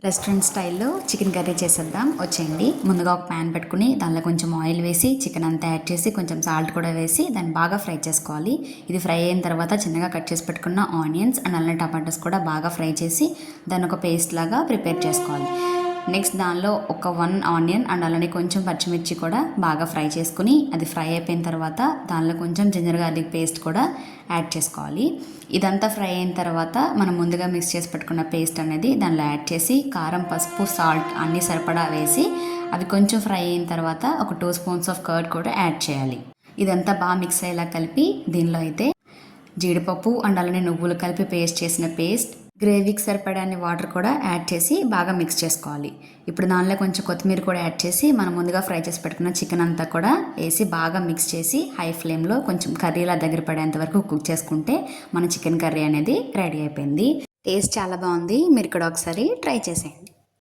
Restaurant స్టైల్లో chicken curry చేసేద్దాం వచ్చేయండి. ముందుగా ఒక ప్యాన్ పెట్టుకుని దానిలో కొంచెం ఆయిల్ వేసి చికెన్ అంతా యాడ్ చేసి కొంచెం సాల్ట్ కూడా వేసి దాన్ని బాగా ఫ్రై చేసుకోవాలి. ఇది ఫ్రై అయిన తర్వాత చిన్నగా కట్ చేసి పెట్టుకున్న ఆనియన్స్ అండ్ అల్లం టమాటోస్ కూడా బాగా ఫ్రై చేసి దాన్ని ఒక పేస్ట్ లాగా ప్రిపేర్ చేసుకోవాలి. నెక్స్ట్ దానిలో ఒక 1 ఆనియన్ అండ్ అలానే కొంచెం పచ్చిమిర్చి కూడా బాగా ఫ్రై చేసుకుని అది ఫ్రై అయిపోయిన తర్వాత దానిలో కొంచెం జింజర్ గార్లిక్ పేస్ట్ కూడా యాడ్ చేసుకోవాలి. ఇదంతా ఫ్రై అయిన తర్వాత మనం ముందుగా మిక్స్ చేసి పెట్టుకున్న పేస్ట్ అనేది దానిలో యాడ్ చేసి కారం, పసుపు, సాల్ట్ అన్నీ సరిపడా వేసి అవి కొంచెం ఫ్రై అయిన తర్వాత ఒక 2 స్పూన్స్ ఆఫ్ కర్డ్ కూడా యాడ్ చేయాలి. ఇదంతా బాగా మిక్స్ అయ్యేలా కలిపి దీనిలో అయితే జీడిపప్పు అండ్ అలానే నువ్వులు కలిపి పేస్ట్ చేసిన పేస్ట్, గ్రేవీకి సరిపడాన్ని వాటర్ కూడా యాడ్ చేసి బాగా మిక్స్ చేసుకోవాలి. ఇప్పుడు దానిలో కొంచెం కొత్తిమీర కూడా యాడ్ చేసి మనం ముందుగా ఫ్రై చేసి పెట్టుకున్న చికెన్ అంతా కూడా వేసి బాగా మిక్స్ చేసి హై ఫ్లేమ్లో కొంచెం కర్రీలా దగ్గర పడేంత వరకు కుక్ చేసుకుంటే మన చికెన్ కర్రీ అనేది రెడీ అయిపోయింది. టేస్ట్ చాలా బాగుంది. మీరు కూడా ఒకసారి ట్రై చేసేయండి.